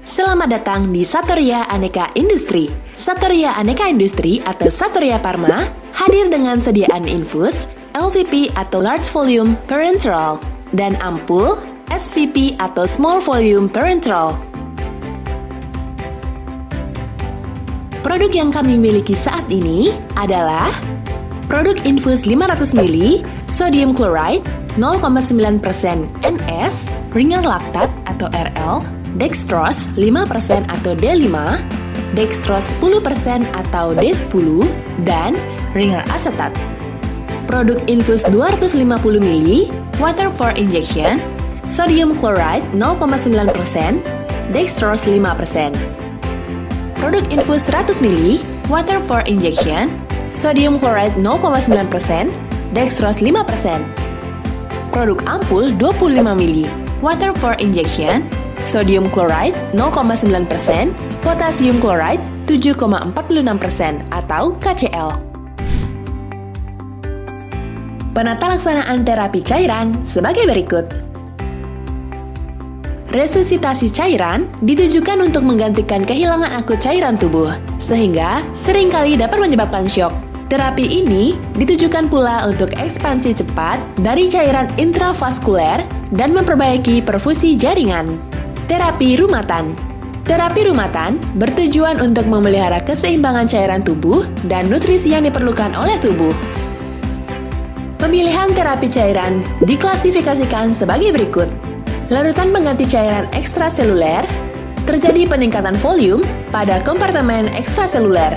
Selamat datang di Satorya Aneka Industri. Satorya Aneka Industri atau Satorya Pharma hadir dengan sediaan infus, LVP atau Large Volume Parenteral, dan ampul, SVP atau Small Volume Parenteral. Produk yang kami miliki saat ini adalah produk infus 500 ml, sodium chloride, 0,9% NS, ringer laktat atau RL, dextrose 5% atau D5, dextrose 10% atau D10, dan ringer asetat. Produk infus 250 ml, water for injection, sodium chloride 0,9%, dextrose 5%. Produk infus 100 ml, water for injection, sodium chloride 0,9%, dextrose 5%. Produk ampul 25 ml, water for injection, sodium chloride 0,9%, potasium chloride 7,46% atau KCl. Penata laksanaan terapi cairan sebagai berikut. Resusitasi cairan ditujukan untuk menggantikan kehilangan akut cairan tubuh, sehingga seringkali dapat menyebabkan syok. Terapi ini ditujukan pula untuk ekspansi cepat dari cairan intravaskuler dan memperbaiki perfusi jaringan. Terapi rumatan. Terapi rumatan bertujuan untuk memelihara keseimbangan cairan tubuh dan nutrisi yang diperlukan oleh tubuh. Pemilihan terapi cairan diklasifikasikan sebagai berikut. Larutan pengganti cairan ekstraseluler, terjadi peningkatan volume pada kompartemen ekstraseluler.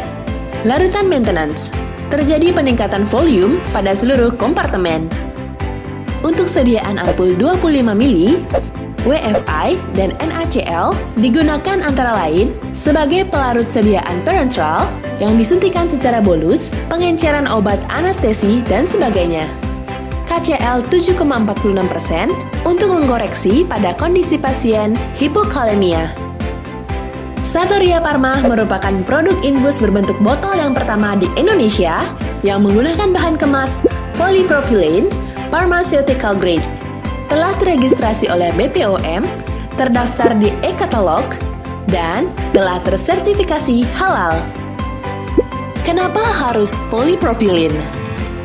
Larutan maintenance, terjadi peningkatan volume pada seluruh kompartemen. Untuk sediaan ampul 25 ml, WFI dan NaCl digunakan antara lain sebagai pelarut sediaan parenteral yang disuntikan secara bolus, pengenceran obat anestesi, dan sebagainya. KCl 7,46% untuk mengkoreksi pada kondisi pasien hipokalemia. Satorya Pharma merupakan produk infus berbentuk botol yang pertama di Indonesia yang menggunakan bahan kemas polypropylene pharmaceutical grade. Telah teregistrasi oleh BPOM, terdaftar di e-katalog, dan telah tersertifikasi halal. Kenapa harus polypropylene?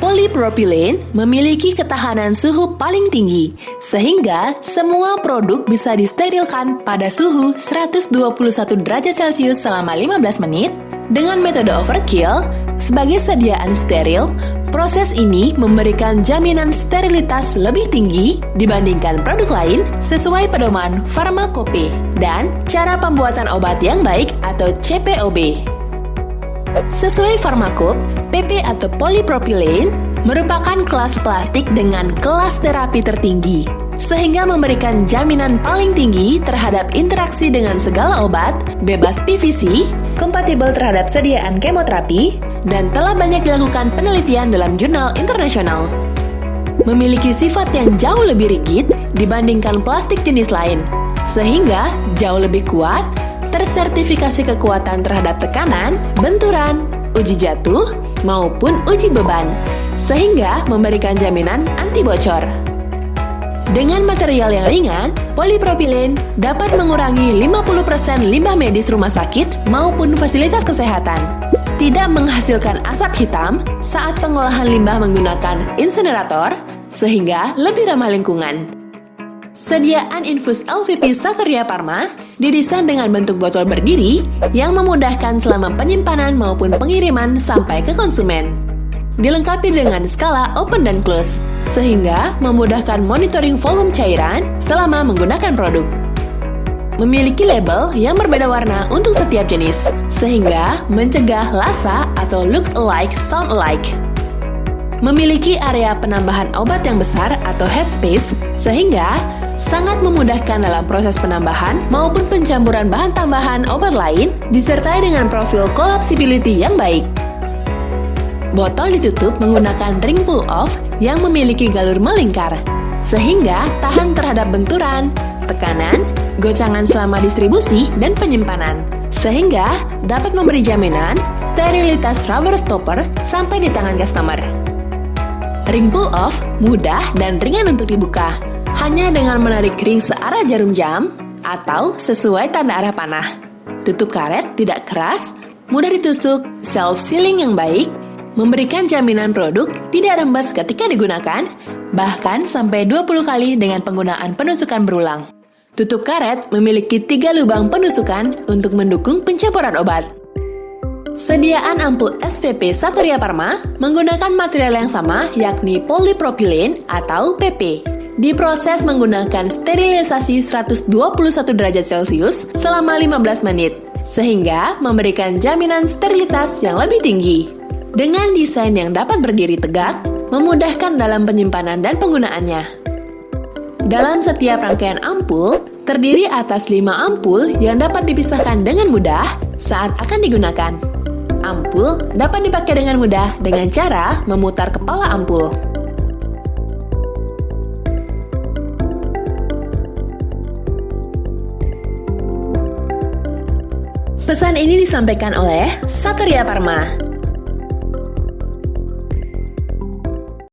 Polypropylene memiliki ketahanan suhu paling tinggi, sehingga semua produk bisa disterilkan pada suhu 121 derajat Celcius selama 15 menit. Dengan metode overkill, sebagai sediaan steril, proses ini memberikan jaminan sterilitas lebih tinggi dibandingkan produk lain sesuai pedoman farmakope dan cara pembuatan obat yang baik atau CPOB. Sesuai farmakop, PP atau polypropylene merupakan kelas plastik dengan kelas terapi tertinggi, sehingga memberikan jaminan paling tinggi terhadap interaksi dengan segala obat, bebas PVC, kompatibel terhadap sediaan kemoterapi, dan telah banyak dilakukan penelitian dalam jurnal internasional. Memiliki sifat yang jauh lebih rigid dibandingkan plastik jenis lain, sehingga jauh lebih kuat, tersertifikasi kekuatan terhadap tekanan, benturan, uji jatuh, maupun uji beban, sehingga memberikan jaminan anti bocor. Dengan material yang ringan, polypropylene dapat mengurangi 50% limbah medis rumah sakit maupun fasilitas kesehatan. Tidak menghasilkan asap hitam saat pengolahan limbah menggunakan insinerator, sehingga lebih ramah lingkungan. Sediaan infus LVP Satorya Pharma didesain dengan bentuk botol berdiri yang memudahkan selama penyimpanan maupun pengiriman sampai ke konsumen. Dilengkapi dengan skala open dan close, sehingga memudahkan monitoring volume cairan selama menggunakan produk. Memiliki label yang berbeda warna untuk setiap jenis, sehingga mencegah lasa atau looks alike, sound alike. Memiliki area penambahan obat yang besar atau headspace, sehingga sangat memudahkan dalam proses penambahan maupun pencampuran bahan tambahan obat lain, disertai dengan profil collapsibility yang baik. Botol ditutup menggunakan ring pull-off yang memiliki galur melingkar, sehingga tahan terhadap benturan, tekanan, gocangan selama distribusi dan penyimpanan, sehingga dapat memberi jaminan sterilitas rubber stopper sampai di tangan customer. Ring pull-off mudah dan ringan untuk dibuka. Hanya dengan menarik ring searah jarum jam, atau sesuai tanda arah panah. Tutup karet tidak keras, mudah ditusuk, self-sealing yang baik, memberikan jaminan produk tidak rembes ketika digunakan, bahkan sampai 20 kali dengan penggunaan penusukan berulang. Tutup karet memiliki 3 lubang penusukan untuk mendukung pencampuran obat. Sediaan ampul SVP Saturya Pharma menggunakan material yang sama yakni polipropilin atau PP. Diproses menggunakan sterilisasi 121 derajat Celcius selama 15 menit, sehingga memberikan jaminan sterilitas yang lebih tinggi. Dengan desain yang dapat berdiri tegak, memudahkan dalam penyimpanan dan penggunaannya. Dalam setiap rangkaian ampul, terdiri atas 5 ampul yang dapat dipisahkan dengan mudah saat akan digunakan. Ampul dapat dipakai dengan mudah dengan cara memutar kepala ampul. Pesan ini disampaikan oleh Saturya Pharma.